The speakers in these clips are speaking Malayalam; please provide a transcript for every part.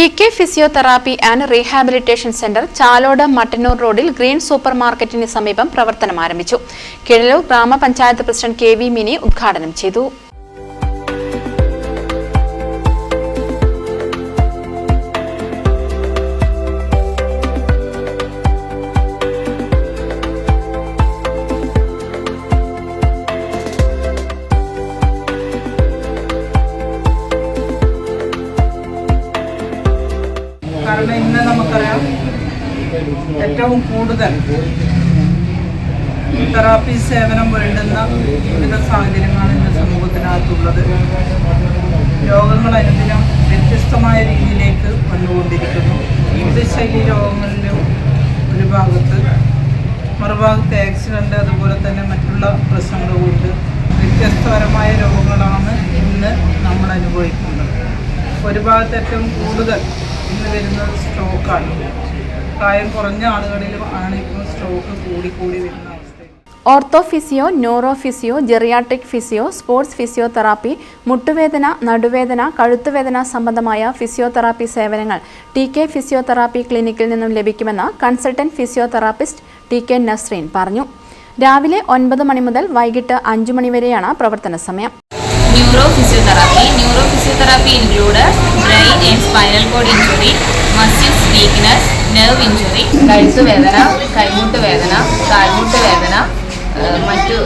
TK physiotherapy and rehabilitation centre Chalode Mattannur റോഡിൽ ഗ്രീൻ സൂപ്പർ മാർക്കറ്റിന് സമീപം പ്രവർത്തനം ആരംഭിച്ചു. കിഴലൂർ ഗ്രാമപഞ്ചായത്ത് പ്രസിഡന്റ് KV മിനി ഉദ്ഘാടനം ചെയ്തു. കാരണം ഇന്ന് നമുക്കറിയാം ഏറ്റവും കൂടുതൽ തെറാപ്പി സേവനം വേണ്ടുന്ന വിവിധ സാഹചര്യങ്ങളാണ് ഇന്ന് സമൂഹത്തിനകത്തുള്ളത്. രോഗങ്ങൾ അനുദിനം വ്യത്യസ്തമായ രീതിയിലേക്ക് വന്നുകൊണ്ടിരിക്കുന്നു. ജീവിതശൈലി രോഗങ്ങളിലും ഒരു ഭാഗത്ത്, മറുഭാഗത്ത് ആക്സിഡൻറ്റ്, അതുപോലെ തന്നെ മറ്റുള്ള പ്രശ്നങ്ങൾ കൊണ്ട് വ്യത്യസ്തപരമായ രോഗങ്ങളാണ് ഇന്ന് നമ്മൾ അനുഭവിക്കുന്നത്. ഒരു ഭാഗത്ത് ഏറ്റവും കൂടുതൽ ഇന്ന് വരുന്നത് സ്ട്രോക്കാണ്. പ്രായം കുറഞ്ഞ ആളുകളിലും ആണ് ഇപ്പോൾ സ്ട്രോക്ക് കൂടി വരുന്ന അവസ്ഥ. Ortho physio, neuro physio, geriatric physio, sports physiotherapy, മുട്ടുവേദന, നടുവേദന, കഴുത്തുവേദന സംബന്ധമായ ഫിസിയോതെറാപ്പി സേവനങ്ങൾ TK ഫിസിയോതെറാപ്പി ക്ലിനിക്കിൽ നിന്നും ലഭിക്കുമെന്ന് കൺസൾട്ടന്റ് ഫിസിയോതെറാപ്പിസ്റ്റ് TK നസ്രീൻ പറഞ്ഞു. രാവിലെ 9 മണി മുതൽ വൈകിട്ട് 5 മണി വരെയാണ് പ്രവർത്തന സമയം. Neuro physiotherapy includes brain and spinal cord injury, muscles weakness, nerve injury, കഴുത്തുവേദന, കൈമുട്ടുവേദന, കാൽമുട്ടുവേദന, മറ്റു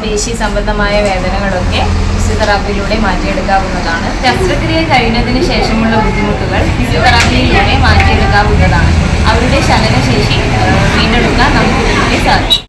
പേശി സംബന്ധമായ വേദനകളൊക്കെ ഫിസിയോതെറാപ്പിയിലൂടെ മാറ്റിയെടുക്കാവുന്നതാണ്. ശസ്ത്രക്രിയ കഴിഞ്ഞതിന് ശേഷമുള്ള ബുദ്ധിമുട്ടുകൾ ഫിസിയോതെറാപ്പിയിലൂടെ മാറ്റിയെടുക്കാവുന്നതാണ്. അവരുടെ ചലനശേഷി വീണ്ടെടുക്കാൻ നമുക്ക് ഇതിലൂടെ സാധിക്കും.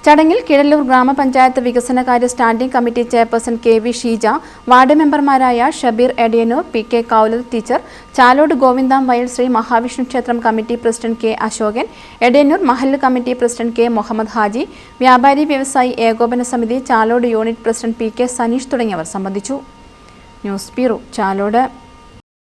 ചടങ്ങിൽ കിഴലൂർ ഗ്രാമപഞ്ചായത്ത് വികസനകാര്യ standing committee chairperson KV Sheeja, ward മെമ്പർമാരായ ഷബീർ എഡിയനൂർ, PK കൗലർ ടീച്ചർ, ചാലോട് ഗോവിന്ദാം വയൽ ശ്രീ മഹാവിഷ്ണു ക്ഷേത്രം committee president K Ashokan, Ediyanur മഹല്ല് committee president K Muhammad Haji, വ്യാപാരി വ്യവസായി ഏകോപന സമിതി Chalode unit president PK Saneesh തുടങ്ങിയവർ സംബന്ധിച്ചു. News bureau, Chalode.